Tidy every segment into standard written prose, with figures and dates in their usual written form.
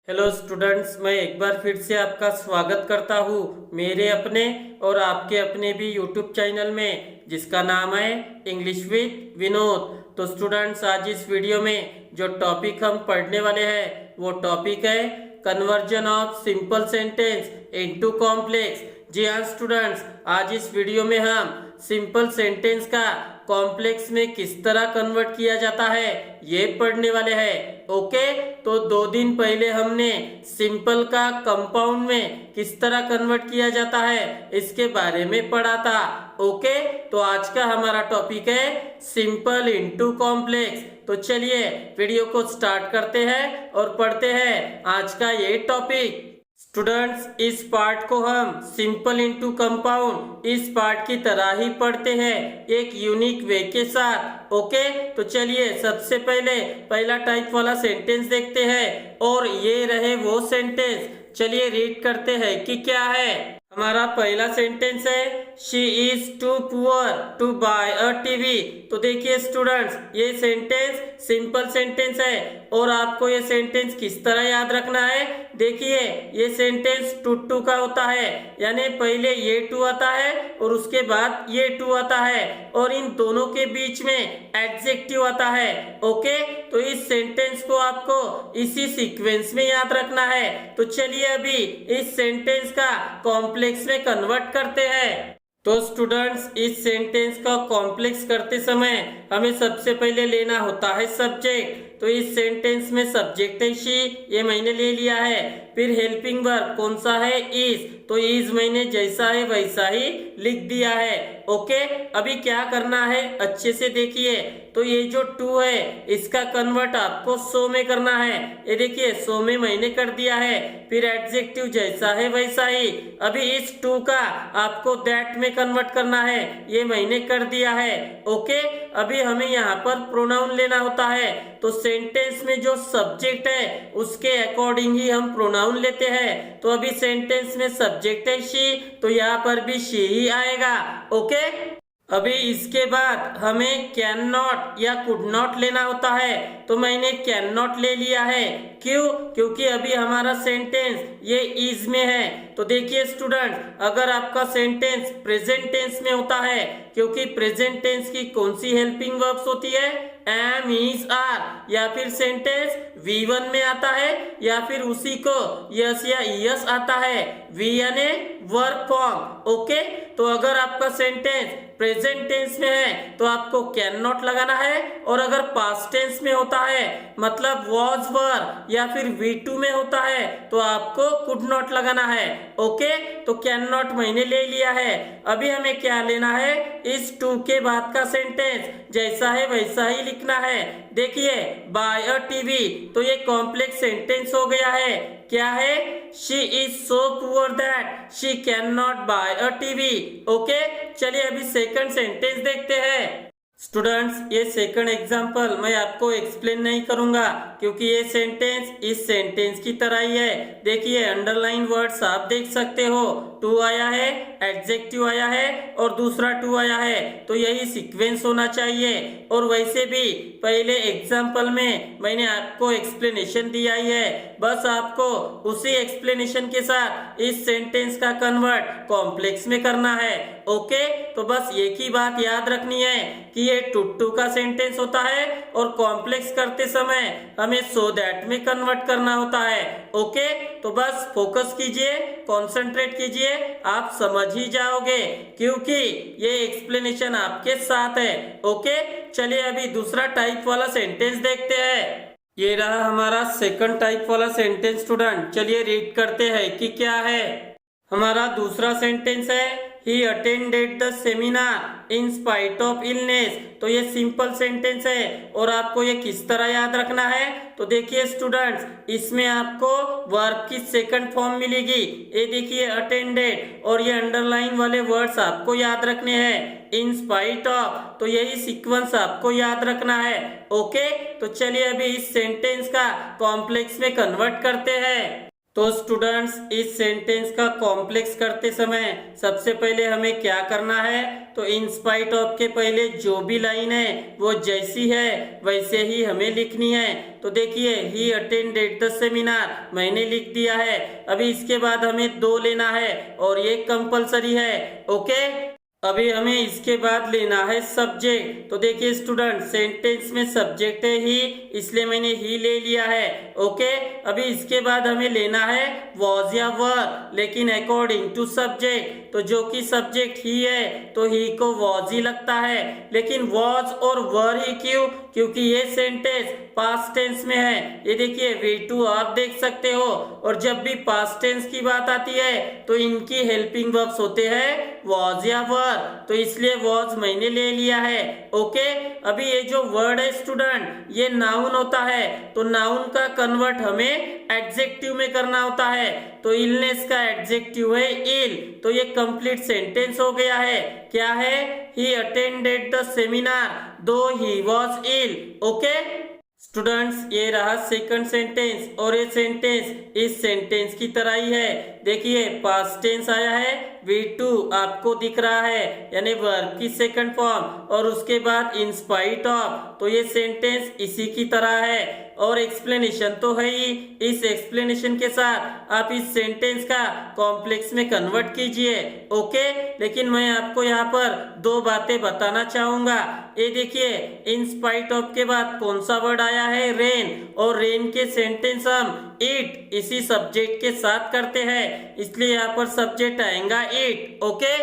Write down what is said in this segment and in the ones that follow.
Hello students, मैं एक बार फिर से आपका स्वागत करता हूँ मेरे अपने और आपके अपने भी यूट्यूब चैनल में, जिसका नाम है इंग्लिश विद विनोद। तो स्टूडेंट्स, आज इस वीडियो में जो टॉपिक हम पढ़ने वाले हैं वो टॉपिक है conversion of simple sentence into complex. जी हाँ स्टूडेंट्स, आज इस वीडियो में हम सिंपल सेंटेंस का कॉम्प्लेक्स में किस तरह कन्वर्ट किया जाता है ये पढ़ने वाले हैं। ओके, तो 2 दिन पहले हमने सिंपल का कंपाउंड में किस तरह कन्वर्ट किया जाता है इसके बारे में पढ़ा था। ओके, तो आज का हमारा टॉपिक है सिंपल इनटू कॉम्प्लेक्स। तो चलिए वीडियो को स्टार्ट करते हैं और पढ़ते हैं आज का ये टॉपिक। स्टूडेंट्स, इस पार्ट को हम सिंपल इनटू कंपाउंड इस पार्ट की तरह ही पढ़ते हैं, एक यूनिक वे के साथ। ओके, तो चलिए सबसे पहले पहला टाइप वाला सेंटेंस देखते हैं और ये रहे वो सेंटेंस। चलिए रीड करते हैं कि क्या है। हमारा पहला सेंटेंस है she is too poor to buy a TV. तो देखिए स्टूडेंट्स, ये सेंटेंस सिंपल सेंटेंस है और आपको ये सेंटेंस किस तरह याद रखना है। देखिए, ये सेंटेंस टू का होता है, यानी पहले ये टू आता है और उसके बाद ये टू आता है और इन दोनों के बीच में एडजेक्टिव आता है। ओके, तो इस सेंटेंस को आपको इसी सीक्वेंस में याद रखना है। तो चलिए अभी इस सेंटेंस का कॉम्प्लेक्स में कन्वर्ट करते हैं। तो स्टूडेंट्स, इस सेंटेंस का कॉम्प्लेक्स करते समय हमें सबसे पहले लेना होता है सब्जेक्ट। तो इस सेंटेंस में सब्जेक्ट है शी, ये मैंने ले लिया है। फिर हेल्पिंग वर्ब कौन सा है, इज। तो इज मैंने जैसा है वैसा ही लिख दिया है। ओके, अभी क्या करना है अच्छे से देखिए। तो ये जो टू है इसका कन्वर्ट आपको सो में करना है। ये देखिए सो में मैंने कर दिया है। फिर एडजेक्टिव जैसा है वैसा ही। अभी इस टू का आपको दैट में कन्वर्ट करना है, ये मैंने कर दिया है। ओके, अभी हमें यहाँ पर प्रोनाउन लेना होता है। तो सेंटेंस में जो सब्जेक्ट है उसके अकॉर्डिंग ही हम प्रोनाउन लेते हैं। तो अभी सेंटेंस में सब्जेक्ट है शी, तो यहाँ पर भी शी ही आएगा। ओके, अभी इसके बाद हमें कैन नॉट या कुड नॉट लेना होता है। तो मैंने कैन नॉट ले लिया है। क्यों? क्योंकि अभी हमारा सेंटेंस ये इज में है। तो देखिए स्टूडेंट, अगर आपका सेंटेंस प्रेजेंट टेंस में होता है, क्योंकि प्रेजेंट टेंस की कौन सी हेल्पिंग वर्ब्स होती है, एम, इज, आर, या फिर सेंटेंस V1 में आता है या फिर उसी को यस या यस आता है, वी यानी वर्ब फॉर्म। ओके, तो अगर आपका सेंटेंस प्रेजेंट टेंस में है तो आपको कैन नॉट लगाना है, और अगर पास्ट टेंस में होता है मतलब वॉज वर या फिर V2 में होता है तो आपको कुड नॉट लगाना है। ओके, तो कैन नॉट मैंने ले लिया है। अभी हमें क्या लेना है, इस टू के बाद का सेंटेंस जैसा है वैसा ही लिखना है। देखिए बाय अ टीवी, तो ये कॉम्प्लेक्स सेंटेंस हो गया है। क्या है, she is so poor that she can not buy a TV. Okay, चलिए अभी सेकंड सेंटेंस देखते हैं। स्टूडेंट्स, ये सेकंड एग्जाम्पल मैं आपको एक्सप्लेन नहीं करूंगा क्योंकि ये सेंटेंस इस सेंटेंस की तरह ही है। देखिए अंडरलाइन वर्ड्स आप देख सकते हो, टू आया है, एडजेक्टिव आया है और दूसरा टू आया है। तो यही सीक्वेंस होना चाहिए। और वैसे भी पहले एग्जाम्पल में मैंने आपको एक्सप्लेनेशन दिया ही है, बस आपको उसी एक्सप्लेनेशन के साथ इस सेंटेंस का कन्वर्ट कॉम्प्लेक्स में करना है। ओके, तो बस एक ही बात याद रखनी है कि ये टू का सेंटेंस होता है और कॉम्प्लेक्स करते समय हमें सो दैट में कन्वर्ट करना होता है। ओके, तो बस फोकस कीजिए, कंसंट्रेट कीजिए, आप समझ ही जाओगे क्योंकि ये एक्सप्लेनेशन आपके साथ है। ओके, चलिए अभी दूसरा टाइप वाला सेंटेंस देखते हैं। ये रहा हमारा सेकंड टाइप वाला सेंटेंस। स्टूडेंट, चलिए रीड करते हैं कि क्या है। हमारा दूसरा सेंटेंस है He attended the seminar in spite of illness। तो ये सिंपल सेंटेंस है और आपको ये किस तरह याद रखना है। तो देखिए स्टूडेंट्स, इसमें आपको वर्ब की सेकंड फॉर्म मिलेगी। ये देखिए अटेंडेड, और ये अंडरलाइन वाले वर्ड्स आपको याद रखने हैं, इन स्पाइट ऑफ। तो यही सीक्वेंस आपको याद रखना है। ओके, तो चलिए अभी इस सेंटेंस का कॉम्प्लेक्स में कन्वर्ट करते हैं। तो स्टूडेंट्स इस सेंटेंस का कॉम्प्लेक्स करते समय सबसे पहले हमें क्या करना है, तो इन स्पाइट ऑफ के पहले जो भी लाइन है वो जैसी है वैसे ही हमें लिखनी है। तो देखिए ही अटेंडेड द सेमिनार मैंने लिख दिया है। अभी इसके बाद हमें 2 लेना है और ये कंपलसरी है। ओके, अभी हमें इसके बाद लेना है सब्जेक्ट। तो देखिए स्टूडेंट सेंटेंस में सब्जेक्ट है ही, इसलिए मैंने ही ले लिया है। ओके, अभी इसके बाद हमें लेना है वॉज या वर, लेकिन अकॉर्डिंग टू सब्जेक्ट। तो जो कि सब्जेक्ट ही है तो ही को वॉज ही लगता है, लेकिन वॉज और वर ही क्यों, क्योंकि ये सेंटेंस पास्ट टेंस में है। ये देखिए V2 आप देख सकते हो, और जब भी पास्ट टेंस की बात आती है तो इनकी हेल्पिंग वर्ब्स होते हैं वॉज या वर, तो इसलिए वॉज मैंने ले लिया है। ओके, अभी ये जो वर्ड है स्टूडेंट ये नाउन होता है, तो नाउन का कन्वर्ट हमें एडजेक्टिव में करना होता है। तो इलनेस का एडजेक्टिव है इल, तो ये कंप्लीट सेंटेंस हो गया है। क्या है, he attended the seminar though he was ill. Okay students, ये रहा सेकंड सेंटेंस, और ये सेंटेंस इस सेंटेंस की तरह ही है। देखिए पास्ट टेंस आया है, V2 आपको दिख रहा है, यानी वर्ब की सेकंड फॉर्म, और उसके बाद इन स्पाइट ऑफ, तो ये सेंटेंस इसी की तरह है। और एक्सप्लेनेशन तो है ही, इस एक्सप्लेनेशन के साथ आप इस सेंटेंस का कॉम्प्लेक्स में कन्वर्ट कीजिए। ओके, लेकिन मैं आपको यहाँ पर 2 बातें बताना चाहूंगा। ये देखिए इन स्पाइट ऑफ के बाद कौन सा वर्ड आया है, रेन, और रेन के सेंटेंस हम इट इसी सब्जेक्ट के साथ करते हैं, इसलिए यहाँ पर सब्जेक्ट आएगा इट। ओके,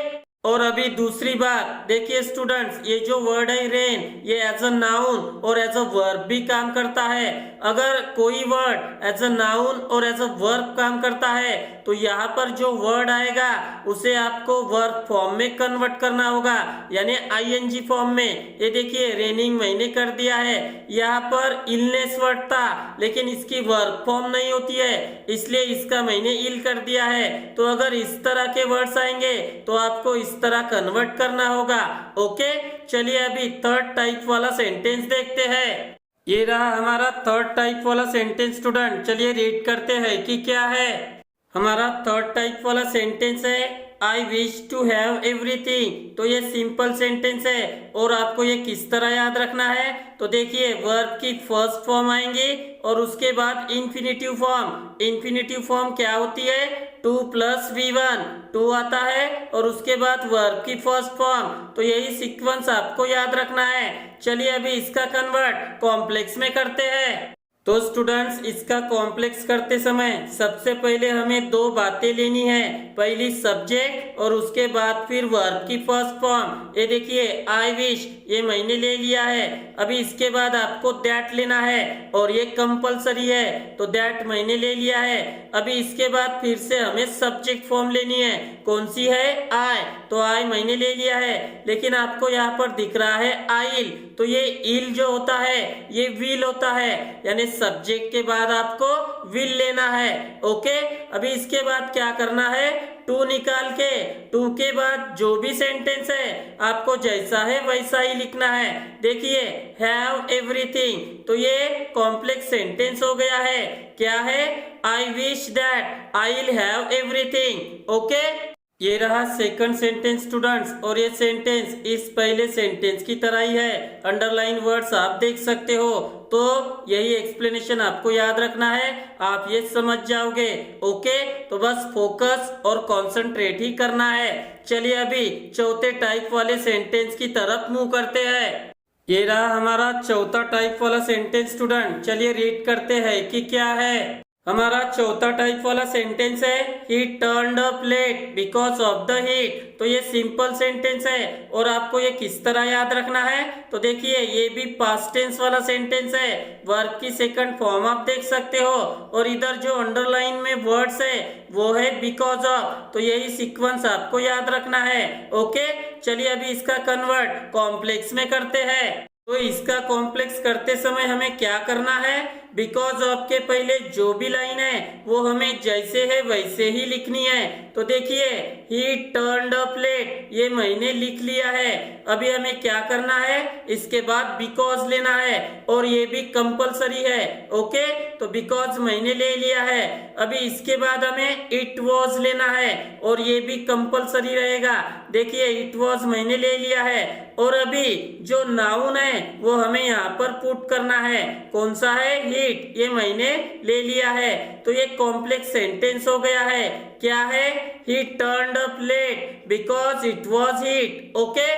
और अभी दूसरी बात देखिए स्टूडेंट्स, ये जो वर्ड है रेन, ये एज अ नाउन और एज अ वर्ब भी काम करता है। अगर कोई वर्ड एज अ नाउन और एज अ वर्ब काम करता है तो यहाँ पर जो वर्ड आएगा उसे आपको वर्ब फॉर्म में कन्वर्ट करना होगा, यानी ING फॉर्म में। ये देखिए रेनिंग मैंने कर दिया है, यहाँ पर इलनेस वर्ड था लेकिन इसकी वर्ब फॉर्म नहीं होती है, इसलिए इसका मैंने इल कर दिया है। तो अगर इस तरह के वर्ड्स आएंगे तो आपको इस तरह कन्वर्ट करना होगा। ओके, चलिए अभी थर्ड टाइप वाला सेंटेंस देखते हैं। ये रहा हमारा थर्ड टाइप वाला सेंटेंस स्टूडेंट, चलिए रीड करते हैं कि क्या है। हमारा थर्ड टाइप वाला सेंटेंस है I wish to have everything. तो ये सिंपल सेंटेंस है, और आपको ये किस तरह याद रखना है, तो देखिए वर्ब की फर्स्ट फॉर्म आएंगी और उसके बाद इंफिनिटिव फॉर्म। इंफिनिटिव फॉर्म क्या होती है, 2 + V1, 2 आता है, और उसके बाद वर्ब की फर्स्ट फॉर्म। तो यही सीक्वेंस आपको याद रखना है। चलिए अभी इसका कन्वर्ट कॉम्प्लेक्स में करते हैं। तो स्टूडेंट्स इसका कॉम्प्लेक्स करते समय सबसे पहले हमें 2 बातें लेनी है, पहली सब्जेक्ट और उसके बाद फिर वर्ब की फर्स्ट फॉर्म। ये देखिए आई विश, ये मैंने ले लिया है। अभी इसके बाद आपको दैट लेना है, और ये कंपलसरी है, तो दैट मैंने ले लिया है। अभी इसके बाद फिर से हमें सब्जेक्ट फॉर्म लेनी है, कौन सी है, आई, तो आई मैंने ले लिया है, लेकिन आपको यहाँ पर दिख रहा है आइल, तो ये इल जो होता है ये विल होता है, यानी सब्जेक्ट के बाद आपको विल लेना है। ओके, अभी इसके बाद क्या करना है, 2 निकाल के 2 के बाद जो भी सेंटेंस है आपको जैसा है वैसा ही लिखना है। देखिए हैव एवरीथिंग, तो ये कॉम्प्लेक्स सेंटेंस हो गया है। क्या है, I wish that I will have everything. Okay, ये रहा सेकंड सेंटेंस स्टूडेंट्स, और ये सेंटेंस इस पहले सेंटेंस की तरह ही है। अंडरलाइन वर्ड्स आप देख सकते हो, तो यही एक्सप्लेनेशन आपको याद रखना है, आप ये समझ जाओगे। ओके, तो बस फोकस और कंसंट्रेट ही करना है। चलिए अभी चौथे टाइप वाले सेंटेंस की तरफ मूव करते हैं। ये रहा हमारा चौथा टाइप वाला सेंटेंस स्टूडेंट, चलिए रीड करते हैं कि क्या है। हमारा चौथा टाइप वाला सेंटेंस है he turned up late because of the heat. तो ये सिंपल सेंटेंस है, और आपको ये किस तरह याद रखना है, तो देखिए ये भी पास्ट टेंस वाला सेंटेंस है, वर्ब की सेकंड फॉर्म आप देख सकते हो, और इधर जो अंडरलाइन में वर्ड्स है वो है बिकॉज ऑफ, तो यही सीक्वेंस आपको याद रखना है। ओके, चलिए अभी इसका कन्वर्ट कॉम्प्लेक्स में करते हैं। तो इसका कॉम्प्लेक्स करते समय हमें क्या करना है, बिकॉज ऑफ के पहले जो भी लाइन है वो हमें जैसे है वैसे ही लिखनी है। तो देखिए ही टर्न्ड अप लेट, ये मैंने लिख लिया है। अभी हमें क्या करना है, इसके बाद बिकॉज लेना है और ये भी कंपलसरी है। ओके, तो बिकॉज मैंने ले लिया है। अभी इसके बाद हमें इट वॉज लेना है और ये भी कंपलसरी रहेगा। देखिए इट वॉज मैंने ले लिया है और अभी जो नाउन है वो हमें यहाँ पर पुट करना है। कौन सा है, हिट, ये मैंने ले लिया है। तो ये कॉम्प्लेक्स सेंटेंस हो गया है। क्या है, he turned up late because it was hit. Okay,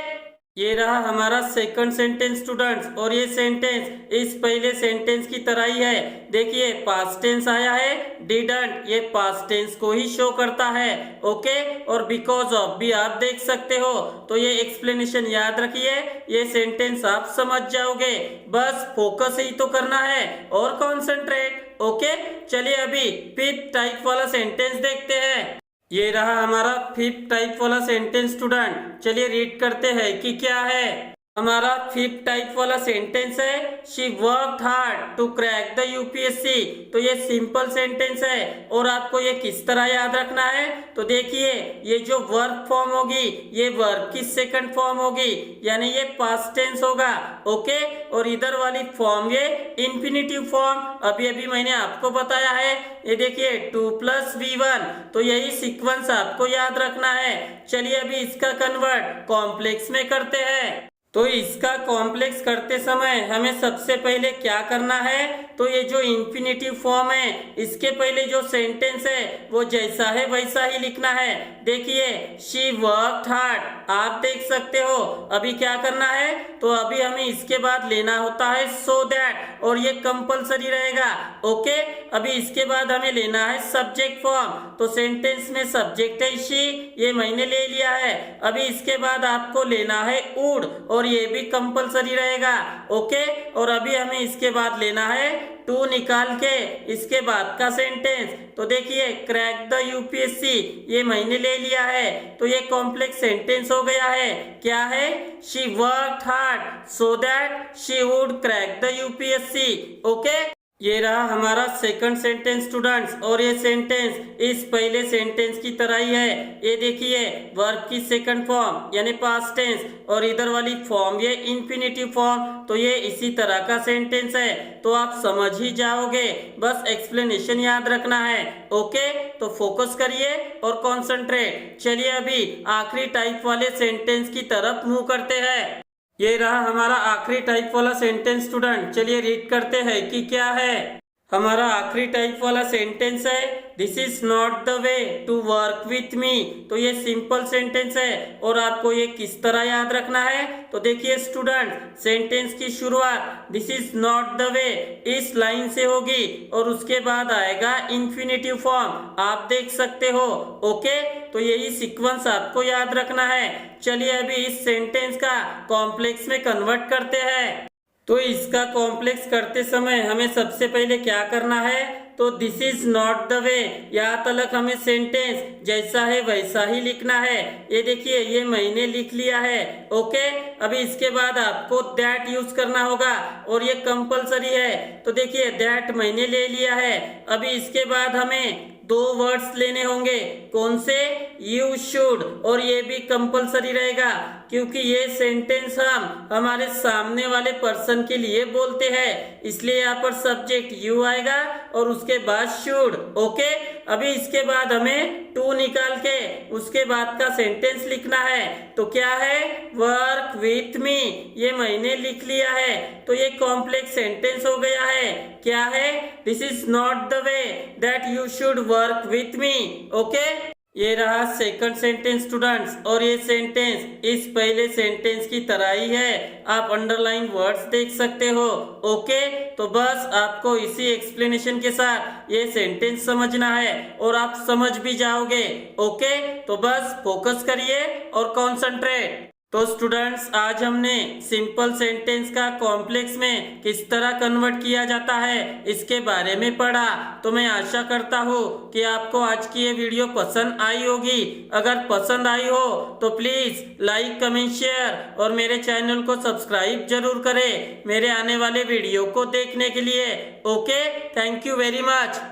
ये रहा हमारा सेकंड सेंटेंस स्टूडेंट्स, और ये सेंटेंस इस पहले सेंटेंस की तरह ही है। देखिए पास्ट टेंस आया है, डिडंट, ये पास्ट टेंस को ही शो करता है। ओके, और बिकॉज ऑफ भी आप देख सकते हो। तो ये एक्सप्लेनेशन याद रखिए, ये सेंटेंस आप समझ जाओगे। बस फोकस ही तो करना है और कॉन्सेंट्रेट। ओके, चलिए अभी फिफ्थ टाइप वाला सेंटेंस देखते हैं। ये रहा हमारा फिफ्थ टाइप वाला सेंटेंस स्टूडेंट। चलिए रीड करते हैं कि क्या है। हमारा फिफ्थ टाइप वाला सेंटेंस है, she worked hard to crack the UPSC. तो ये सिंपल सेंटेंस है और आपको ये किस तरह याद रखना है। तो देखिए ये जो वर्ब फॉर्म होगी ये वर्ब की सेकंड फॉर्म होगी, यानी ये पास्ट टेंस होगा। ओके, और इधर वाली फॉर्म ये इंफिनिटिव फॉर्म। अभी अभी मैंने आपको बताया है, ये देखिए 2 + V1। तो यही सीक्वेंस आपको याद रखना है। चलिए अभी इसका कन्वर्ट कॉम्प्लेक्स में करते हैं। तो इसका कॉम्प्लेक्स करते समय हमें सबसे पहले क्या करना है, तो ये जो इंफिनिटिव फॉर्म है इसके पहले जो सेंटेंस है वो जैसा है वैसा ही लिखना है। देखिए शी वर्कड हार्ड, आप देख सकते हो। अभी क्या करना है, तो अभी हमें इसके बाद लेना होता है सो दैट, और ये कंपलसरी रहेगा। ओके, अभी इसके बाद हमें लेना है सब्जेक्ट फॉर्म। तो सेंटेंस में सब्जेक्ट है शी, ये मैंने ले लिया है। अभी इसके बाद आपको लेना है वुड, और ये भी कंपलसरी रहेगा। ओके, और अभी हमें इसके बाद लेना है टू निकाल के इसके बाद का सेंटेंस। तो देखिए क्रैक द यूपीएससी, ये मैंने ले लिया है। तो ये कॉम्प्लेक्स सेंटेंस हो गया है। क्या है, she worked hard so that she would crack the UPSC. Okay, ये रहा हमारा सेकंड सेंटेंस स्टूडेंट्स, और ये सेंटेंस इस पहले सेंटेंस की तरह ही है। ये देखिए वर्ब की सेकंड फॉर्म यानी पास्ट टेंस, और इधर वाली फॉर्म ये इंफिनिटिव फॉर्म। तो ये इसी तरह का सेंटेंस है। तो आप समझ ही जाओगे, बस एक्सप्लेनेशन याद रखना है। ओके, तो फोकस करिए और कॉन्सेंट्रेट। चलिए अभी आखिरी टाइप वाले सेंटेंस की तरफ मूव करते हैं। ये रहा हमारा आखिरी टाइप वाला सेंटेंस स्टूडेंट। चलिए रीड करते हैं कि क्या है। हमारा आखिरी टाइप वाला सेंटेंस है, this is not the way to work with me. तो ये सिंपल सेंटेंस है और आपको ये किस तरह याद रखना है। तो देखिए स्टूडेंट, सेंटेंस की शुरुआत दिस इज नॉट द वे इस लाइन से होगी और उसके बाद आएगा इंफिनिटिव फॉर्म, आप देख सकते हो। ओके, तो यही सीक्वेंस आपको याद रखना है। चलिए अभी इस सेंटेंस का कॉम्प्लेक्स में कन्वर्ट करते हैं। तो इसका कॉम्प्लेक्स करते समय हमें सबसे पहले क्या करना है, तो दिस इज नॉट द वे, यहाँ तक हमें सेंटेंस जैसा है वैसा ही लिखना है। ये देखिए ये मैंने लिख लिया है। ओके, अभी इसके बाद आपको दैट यूज करना होगा और ये कंपलसरी है। तो देखिए दैट मैंने ले लिया है। अभी इसके बाद हमें 2 वर्ड्स लेने होंगे। कौन से, यू शुड, और ये भी कंपलसरी रहेगा क्योंकि ये सेंटेंस हम हमारे सामने वाले पर्सन के लिए बोलते हैं, इसलिए यहाँ पर सब्जेक्ट यू आएगा और उसके बाद शुड। ओके, अभी इसके बाद हमें टू निकाल के उसके बाद का सेंटेंस लिखना है। तो क्या है, वर्क विथ मी, ये मैंने लिख लिया है। तो ये कॉम्प्लेक्स सेंटेंस हो गया है। क्या है, this is not the way that you should work with me. Okay, ये रहा सेकंड सेंटेंस स्टूडेंट्स, और ये सेंटेंस इस पहले सेंटेंस की तरह ही है। आप अंडरलाइन वर्ड्स देख सकते हो। ओके, तो बस आपको इसी एक्सप्लेनेशन के साथ ये सेंटेंस समझना है और आप समझ भी जाओगे। ओके, तो बस फोकस करिए और कॉन्सेंट्रेट। तो स्टूडेंट्स आज हमने सिंपल सेंटेंस का कॉम्प्लेक्स में किस तरह कन्वर्ट किया जाता है इसके बारे में पढ़ा। तो मैं आशा करता हूँ कि आपको आज की ये वीडियो पसंद आई होगी। अगर पसंद आई हो तो प्लीज लाइक कमेंट शेयर और मेरे चैनल को सब्सक्राइब जरूर करें मेरे आने वाले वीडियो को देखने के लिए। Okay, thank you very much.